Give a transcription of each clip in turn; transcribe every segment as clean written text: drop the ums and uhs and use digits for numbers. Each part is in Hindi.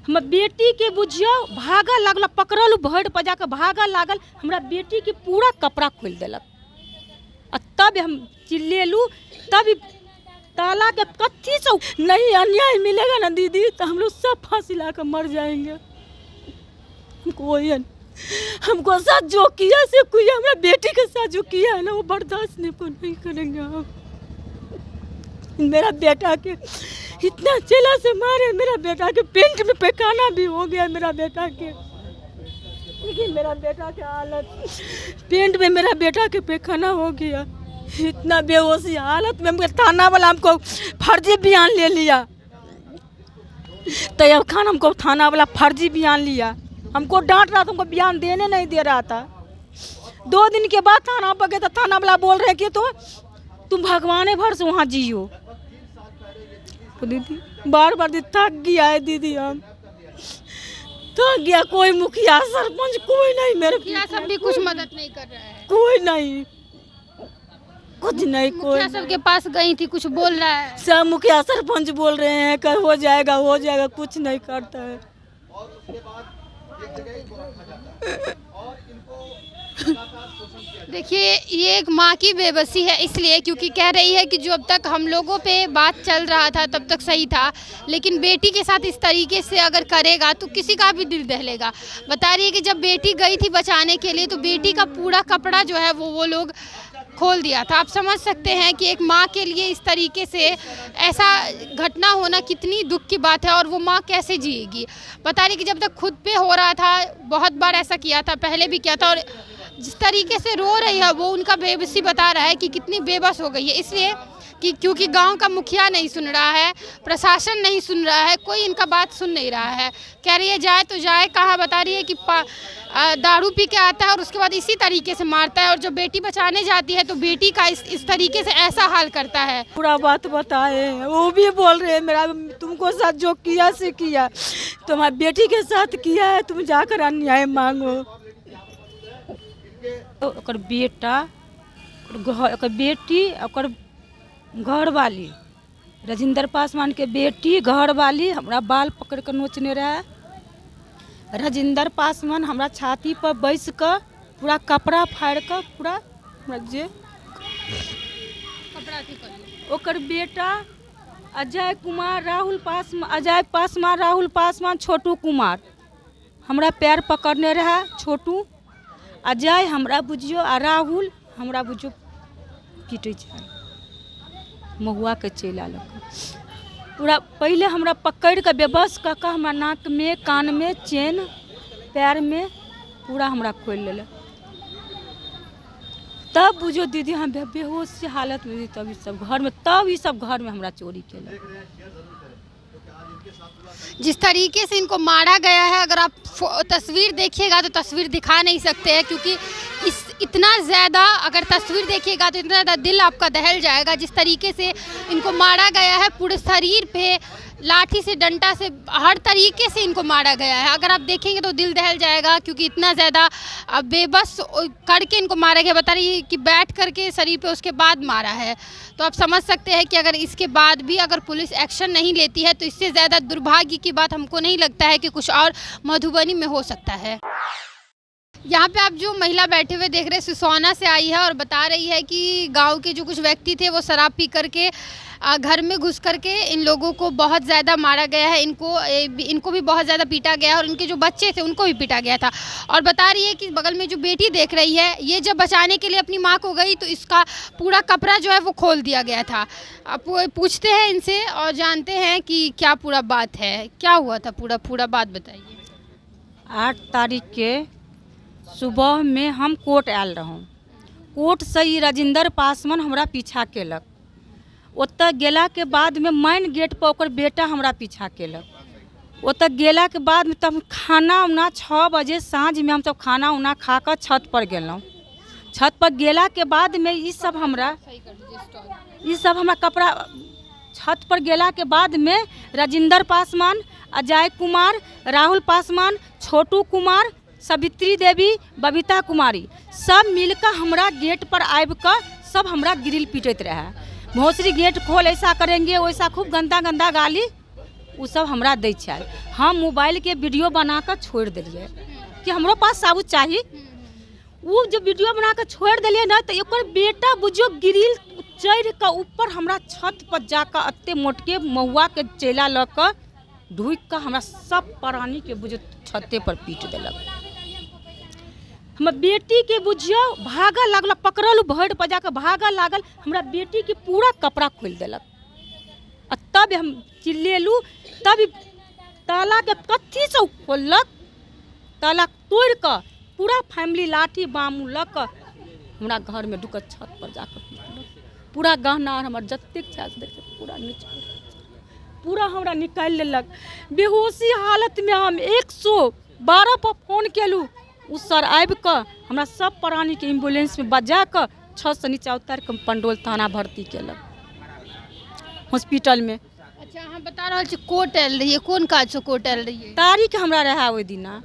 हम बेटी के बुझियो भागा लागल, पकड़ल भर पर जाकर भागा लागल, हमरा बेटी के पूरा कपड़ा खोल दिलक। तब हम चिल्लेलू, तब ताला के कत्थी से नहीं अन्याय मिलेगा ना दीदी तो हम लोग सब फांसी ला कर मर जाएंगे। हमको साथ जो किया से किया, हमारा बेटी के साथ जो किया है ना वो बर्दाश्त नहीं करेंगे हम। मेरा बेटा के इतना चेला से मारे, मेरा बेटा के पेंट में पैखाना भी हो गया मेरा बेटा के। लेकिन मेरा बेटा की हालत, पेंट में मेरा बेटा के पैखाना हो गया। इतना बेहोशी हालत में थाना वाला हमको फर्जी बयान ले लिया। तैयब खान हमको थाना वाला फर्जी बयान लिया, हमको डांट रहा था, हमको बयान देने नहीं दे रहा था। 2 दिन के बाद थाना पर गए तो थाना वाला बोल रहे कि तो तुम भगवान भर से वहाँ जियो। तो दीदी बार बार दीदी थक गया है, दीदी हम थक गया। कोई मुखिया सरपंच कोई नहीं, मेरे मुखिया सब भी कुछ मदद नहीं कर रहा है, कोई नहीं, कुछ नहीं। कोई मुखिया सबके पास गई थी, कुछ बोल रहा है? सब मुखिया सरपंच बोल रहे हैं कर हो जाएगा, कुछ नहीं करता है। देखिए ये एक माँ की बेबसी है, इसलिए क्योंकि कह रही है कि जब तक हम लोगों पे बात चल रहा था तब तक सही था, लेकिन बेटी के साथ इस तरीके से अगर करेगा तो किसी का भी दिल दहलेगा। बता रही है कि जब बेटी गई थी बचाने के लिए तो बेटी का पूरा कपड़ा जो है वो लोग खोल दिया था। आप समझ सकते हैं कि एक माँ के लिए इस तरीके से ऐसा घटना होना कितनी दुख की बात है, और वो माँ कैसे जिएगी। बता रही कि जब तक खुद पे हो रहा था, बहुत बार ऐसा किया था, पहले भी किया था, और जिस तरीके से रो रही है वो उनका बेबसी बता रहा है कि कितनी बेबस हो गई है। इसलिए कि क्योंकि गांव का मुखिया नहीं सुन रहा है, प्रशासन नहीं सुन रहा है, कोई इनका बात सुन नहीं रहा है। कह रही है जाए तो जाए कहाँ। बता रही है कि दारू पी के आता है और उसके बाद इसी तरीके से मारता है, और जब बेटी बचाने जाती है तो बेटी का इस तरीके से ऐसा हाल करता है। पूरा बात बताए, वो भी बोल रहे हैं मेरा तुमको साथ जो किया से किया, तुम्हारी बेटी के साथ किया है, तुम जाकर अन्याय मांगो। ओकर बेटा, ओकर बेटी, ओकर घरवाली, राजेंद्र पासवान के बेटी घरवाली हमरा बाल पकड़ कर नोचने रहा। राजेंद्र पासवान हमरा छाती पर बैस कर पूरा कपड़ा फाड़ कर पूरा जे ओकर बेटा अजय कुमार, राहुल पासवान, छोटू कुमार हमरा पैर पकड़ने रहा। छोटू अजय हमरा बुझियो आ राहुल हमरा बुझियो पीटे छै, महुआ के चेला लग पूरा पहले हमरा पकड़ के बेबस कऽ के हमरा नाक में, कान में, चेन, पैर में पूरा हमरा खोल लेले। तब बुझो दीदी हम बेहोश हालत में, तब ई सब घर में हमरा चोरी केले। जिस तरीके से इनको मारा गया है, अगर आप तस्वीर देखिएगा तो तस्वीर दिखा नहीं सकते हैं, क्योंकि इतना ज़्यादा अगर तस्वीर देखिएगा तो इतना ज़्यादा दिल आपका दहल जाएगा। जिस तरीके से इनको मारा गया है, पूरे शरीर पे लाठी से, डंडा से, हर तरीके से इनको मारा गया है। अगर आप देखेंगे तो दिल दहल जाएगा, क्योंकि इतना ज़्यादा बेबस करके इनको मारा गया। बता रही है कि बैठ करके शरीर पे उसके बाद मारा है। तो आप समझ सकते हैं कि अगर इसके बाद भी अगर पुलिस एक्शन नहीं लेती है तो इससे ज़्यादा दुर्भाग्य की बात हमको नहीं लगता है कि कुछ और मधुबनी में हो सकता है। यहाँ पे आप जो महिला बैठे हुए देख रहे हैं सिसोना से आई है और बता रही है कि गांव के जो कुछ व्यक्ति थे वो शराब पी करके घर में घुस करके इन लोगों को बहुत ज़्यादा मारा गया है, इनको भी बहुत ज़्यादा पीटा गया है, और उनके जो बच्चे थे उनको भी पीटा गया था। और बता रही है कि बगल में जो बेटी देख रही है, ये जब बचाने के लिए अपनी माँ को गई तो इसका पूरा कपड़ा जो है वो खोल दिया गया था। अब पूछते हैं इनसे और जानते हैं कि क्या पूरा बात है, क्या हुआ था, पूरा बात बताइए। 8 तारीख के सुबह में हम कोर्ट आयल रहूँ। कोर्ट से ही राजेंद्र पासवान हमरा पीछा केलक। ओतऽ गेला के बाद में मेन गेट पर ओकर बेटा हमरा पीछा केलक। ओतऽ गेला के बाद में तब खाना उना 6 बजे साँझ में हम सब खाना उना खा कर छत पर गेलहुँ। छत पर गेला के बाद में ई सब हमरा कपड़ा, छत पर गेला के बाद में राजेंद्र पासवान, अजय कुमार, राहुल पासवान, छोटू कुमार, सावित्री देवी, बबीता कुमारी सब मिलकर हमरा गेट पर आबि कर सब हमरा ग्रिल पीटैत रहे। भोसरी गेट खोल, ऐसा करेंगे वैसा, खूब गंदा गाली वो सब हमरा दै छै। हम मोबाइल के वीडियो बना कर छोड़ दिलिए कि हमरो पास साबुत चाहिए। वो जब वीडियो बना कर छोड़ दिलिए ना तो एक बेटा बुझियो ग्रिल चढ़ के ऊपर हमरा छत पर जाकर अत्ते मोटके महुआ के चेला ल कर ढुक कर हमरा सब प्राणी के बुझियो छते पर पीट दिलक। हमर बेटी के बुझियो भागल लागल, पकड़ल भर पर जाकर भागल लागल, हमरा बेटी के पूरा कपड़ा खोल दिलक। आ तब हम चिल्लेलू, तब ताला के कथी से खोललक, ताला तोड़ कर पूरा फैमिली लाठी बामू ल कर हमरा घर में ढुकत छत पर जाकर पीटलक। पूरा गहना और हमर जतेक छै पूरा पूरा हमरा निकाल लेलक। बेहोशी हालत में हम 112 पर फोन केलू, उ सर आबि कर हमरा सब प्राणी के एम्बुलेंस में बजा कर छत से नीचा उतार कर पंडोल थाना भर्ती केलक हॉस्पिटल में। अच्छा, अहाँ बता रहल छी कोर्ट आयल रहिए, कोन काज से कोर्ट आयल रहिए? तारीख हमरा रहा ओहि दिना।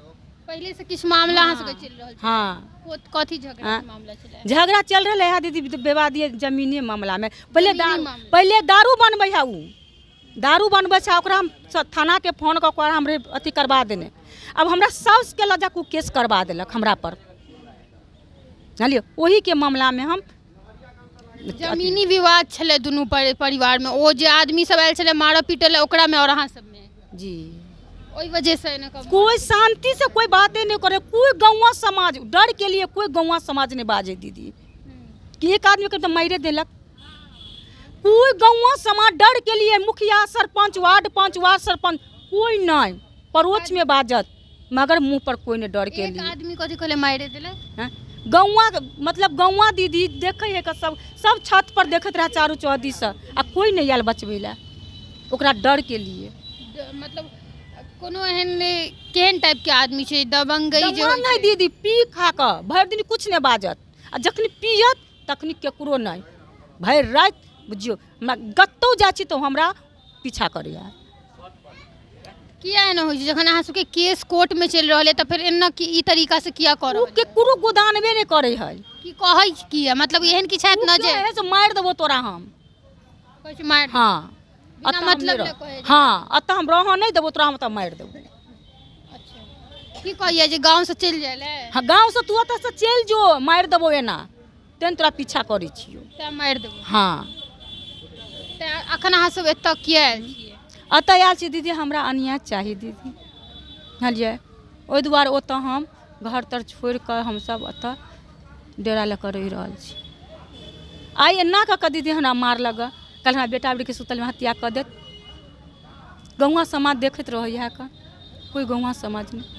पहले से किछ मामला अहाँ सबके चल रहल छै? हाँ, कथी झगड़ा के मामला छलै? झगड़ा चल रहा है दीदी विवादीय जमीनी मामला में। मामला। पहले दारू बनबै है, उ दारू बनबै छै, ओकरा हम थाना के फोन कऽ के हमरे अथी करवा देने। अब हमरा साउस के लजा को केस करवा देलक हमरा पर, जानलिए। वही के मामला में हम जमीनी विवाद छलै दुनू परिवार में। ओ जे आदमी सब आयल छलै मारऽ पीटऽ ले ओकरा में और अहाँ सब में जी, ओई वजह से न कोई शांति से कोई बातें नहीं करे। कोई गौवा समाज डर के लिए कोई गौवा समाज ने बाजे दीदी कि एक आदमी को तो मारे देलक। कोई गौवा समाज डर के लिए मुखिया सरपंच वार्ड सरपंच कोई नहीं परोच में बाजत, मगर मुंह पर कोई ने डर के लिए। एक आदमी कथी कहले मारे देलक? गौवा मतलब गौवा दीदी देखे है का सब छत पर देखत रहा चारू चौदी से, आ कोई नहीं आयल बचबे ला ओकरा डर के लिए। मतलब कोनो एहन केहन टाइप के आदमी छै दबंगई जे नहीं दीदी, पी खा के भर दिन कुछ नहीं बाजत, आ जखनी पियत तखनी केकरो नहीं। भर रात बुझियो हमरा कतौ जाइ छी तो हमरा पीछा करैया। किया एना होइ छै जखन अहाँ सबके केस कोर्ट में चल रहल है त फिर एना की ई तरीका से किया कर रहल? केकरो गोदानबे नहीं करे है। की कहै की है मतलब एहन की छत न जे है से मार देबो तोरा हम, कुछ मार। हां बिना मतलब न कहे। हां, अत हम रह नहीं देबो तोरा हम त मार देबो। अच्छा, की कहिया जे गांव से चल जाले? हां, गांव से तू अत से चल जो, मार देबो एना तेन तोरा पीछा करै छियो त मार देबो। हां, त अखन अहाँ सब एत किया आयल छियै? अत आयल छी दीदी हमरा अन्याय चाहिए दीदी, बुझलिए। ओहि दुआरे ओतऽ हम घर तर छोड़ कर हम सब अत डेरा लेकर रह रहल छी। आई एना कऽ दीदी हमरा मार लग, कल हमरा बेटा बेटी के सुतल में हत्या कर देत। गौवा समाज देखत रह है का, कोई गौवा समाज नहीं।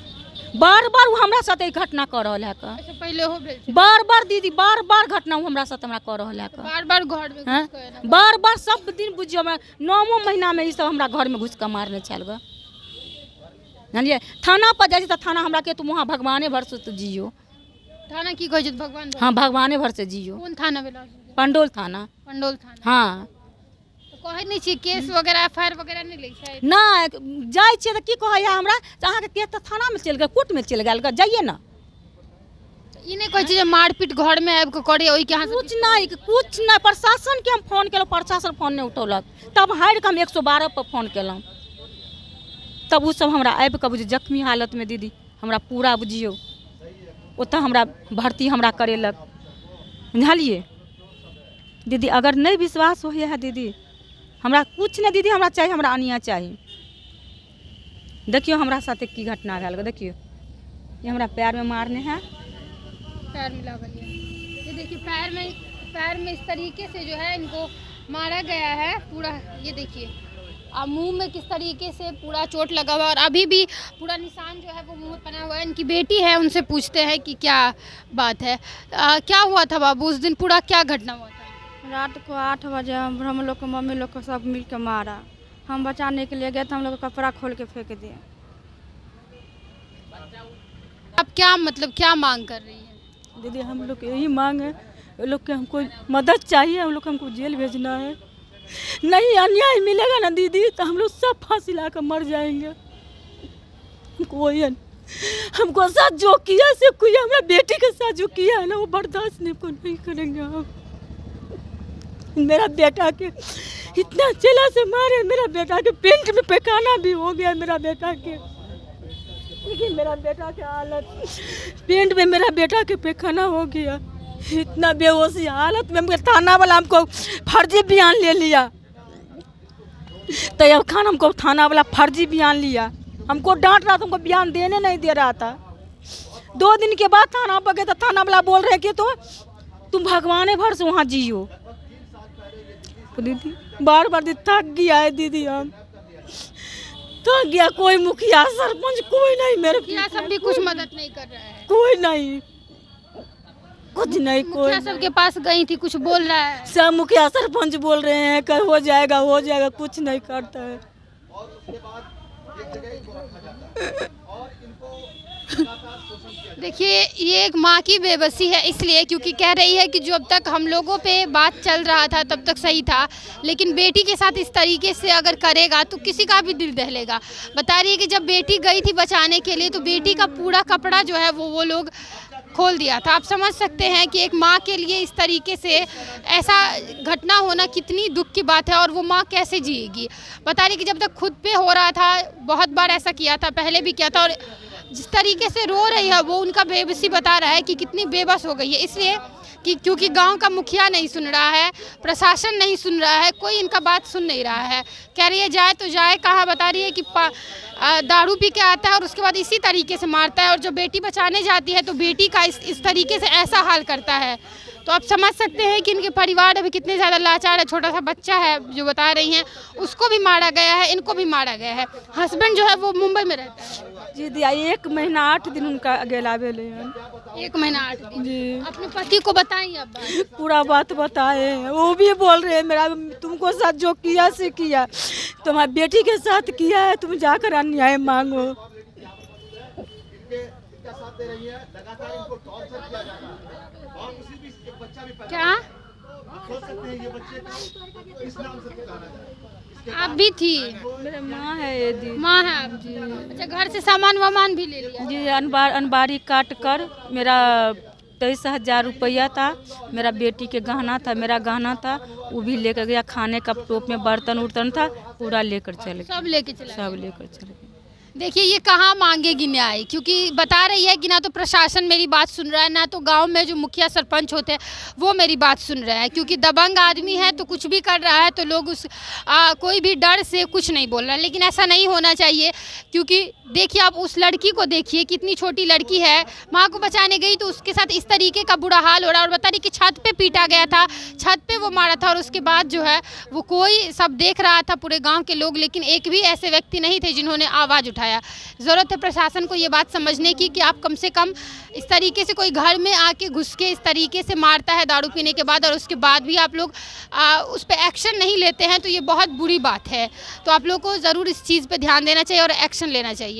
बार बार वो हमरा साथ एक घटना कर रहा है का। अच्छा, पहले हो भेल छै? बार बार दीदी बार बार घटना हमरा साथ हमरा कर रहा है का। बार बार घर में घुस के ना? बार बार सब दिन बुझियो हमरा 9वां महीना में ई सब हमरा घर में घुस के मारने चल गए, जानलिए। थाना पर जाइ त थाना हमरा के तुम वहाँ भगवाने भर से तो जियो। थाना की कहै छै भगवान? हाँ, भगवाने भर से जियो। कोन थाना भेल? पंडोल थाना। पंडोल थाना। हाँ, कहै नहीं छी केस वगैरह एफआईआर वगैरह नहीं लै छै? ना जाइ छियै त की कहै हमरा अहाँ के केस त थाना में चल गए, कोर्ट में चल गेल, जाइए ना। ई नहीं कहै छै जे मारपीट घर में आबि के करे ओइ के अहाँ कुछ नहीं। प्रशासन के हम फोन केलहुँ, प्रशासन फोन नहीं उठौलक, तब हारि के हम 112 पर फोन केलहुँ, तब उ सब हमरा आबि के बुझियो जख्मी हालत में दीदी हमरा पूरा बुझियो ओतऽ हमरा भर्ती हमरा करेलक, बुझलिए दीदी। अगर नहीं विश्वास हो है दीदी हमरा कुछ नहीं दीदी, हमरा चाहिए हमरा अन्याय चाहिए। देखियो हमरा साथे की घटना भेल, देखियो ये हमरा पैर में मारने हैं, पैर में लागल है। ये देखिए पैर में इस तरीके से जो है इनको मारा गया है पूरा। ये देखिए और मुंह में किस तरीके से पूरा चोट लगा हुआ है, और अभी भी पूरा निशान जो है वो मुंह में बना हुआ है। इनकी बेटी है, उनसे पूछते हैं कि क्या बात है, क्या हुआ था बाबू उस दिन, पूरा क्या घटना हुआ था? रात को 8 बजे हम लोग को मम्मी लोग को सब मिल के मारा। हम बचाने के लिए गए तो हम लोग का कपड़ा खोल के फेंक दिए। अब क्या मतलब क्या मांग कर रही है दीदी? हम लोग यही मांग है, लोग के हमको मदद चाहिए, हम लोग को हमको जेल भेजना है। नहीं अन्याय मिलेगा ना दीदी तो हम लोग सब फांसी ला कर मर जाएंगे। हमको साथ जो किया से किया, हमारा बेटी के साथ जो किया है ना वो बर्दाश्त नहीं करेंगे हम। मेरा बेटा के इतना चेला से मारे, मेरा बेटा के पेंट में पैखाना भी हो गया। मेरा बेटा के देखिए, मेरा बेटा की हालत, पेंट में मेरा बेटा के पैखाना हो गया। इतना बेहोशी हालत में थाना वाला हमको फर्जी बयान ले लिया। तैयब खान हमको थाना वाला फर्जी बयान लिया, हमको डांट रहा था, हमको बयान देने नहीं दे रहा था। 2 दिन के बाद थाना पर गए तो थाना वाला बोल रहे कि तो तुम भगवान भर से वहाँ जियो। तो दीदी बार बार दीदी थक गया है, दीदी हम थक गया। कोई मुखिया सरपंच कोई नहीं, मेरे मुखिया सब भी कुछ मदद नहीं कर रहा है, कोई नहीं, कुछ नहीं। कोई मुखिया सबके पास गई थी, कुछ बोल रहा है? सब मुखिया सरपंच बोल रहे हैं कर हो जाएगा, कुछ नहीं करता है। देखिए, ये एक माँ की बेबसी है, इसलिए क्योंकि कह रही है कि जब तक हम लोगों पे बात चल रहा था तब तक सही था, लेकिन बेटी के साथ इस तरीके से अगर करेगा तो किसी का भी दिल दहलेगा। बता रही है कि जब बेटी गई थी बचाने के लिए तो बेटी का पूरा कपड़ा जो है वो लोग खोल दिया था। आप समझ सकते हैं कि एक माँ के लिए इस तरीके से ऐसा घटना होना कितनी दुख की बात है, और वो माँ कैसे जिएगी। बता रही कि जब तक खुद पे हो रहा था, बहुत बार ऐसा किया था, पहले भी किया था, और जिस तरीके से रो रही है वो उनका बेबसी बता रहा है कि कितनी बेबस हो गई है। इसलिए कि क्योंकि गांव का मुखिया नहीं सुन रहा है, प्रशासन नहीं सुन रहा है, कोई इनका बात सुन नहीं रहा है। कह रही है जाए तो जाए कहाँ, बता रही है कि दारू पी के आता है और उसके बाद इसी तरीके से मारता है, और जब बेटी बचाने जाती है तो बेटी का इस तरीके से ऐसा हाल करता है। तो आप समझ सकते हैं कि इनके परिवार अभी कितने ज़्यादा लाचार है। छोटा सा बच्चा है जो बता रही हैं, उसको भी मारा गया है, इनको भी मारा गया है। हस्बैंड जो है वो मुंबई में रहता है। जी दिया 1 महीना 8 दिन उनका अकेला भेले हैं। 1 महीना 8 दिन जी अपने पति को बताएं अब बात? पूरा बात बताए हैं, वो भी बोल रहे हैं मेरा तुमको साथ जो किया से किया, तुम्हारी बेटी के साथ किया है, तुम जाकर अन्याय मांगो। क्या आप भी थी? मेरे माँ है ये दी। माँ है आप जी? अच्छा, घर से सामान वामान भी ले लिया? जी अनबारी काट कर मेरा 23,000 रुपया था, मेरा बेटी के गहना था, मेरा गहना था, वो भी लेकर गया। खाने का टोप में बर्तन उर्तन था, पूरा लेकर चले गए, सब लेके चला? सब लेकर चले गए। देखिए, ये कहाँ मांगेगी न्याय, क्योंकि बता रही है कि ना तो प्रशासन मेरी बात सुन रहा है, ना तो गांव में जो मुखिया सरपंच होते हैं वो मेरी बात सुन रहे हैं। क्योंकि दबंग आदमी है तो कुछ भी कर रहा है तो लोग कोई भी डर से कुछ नहीं बोल रहा है, लेकिन ऐसा नहीं होना चाहिए। क्योंकि देखिए, आप उस लड़की को देखिए, कितनी छोटी लड़की है, माँ को बचाने गई तो उसके साथ इस तरीके का बुरा हाल हो रहा है। और बता रही कि छत पे पीटा गया था, छत पे वो मारा था, और उसके बाद जो है वो कोई सब देख रहा था, पूरे गाँव के लोग, लेकिन एक भी ऐसे व्यक्ति नहीं थे जिन्होंने आवाज़ उठाया। ज़रूरत है प्रशासन को ये बात समझने की कि आप कम से कम इस तरीके से कोई घर में आके घुस के इस तरीके से मारता है दारू पीने के बाद, और उसके बाद भी आप लोग उस पर एक्शन नहीं लेते हैं, तो ये बहुत बुरी बात है। तो आप लोग को ज़रूर इस चीज़ पे ध्यान देना चाहिए और एक्शन लेना चाहिए।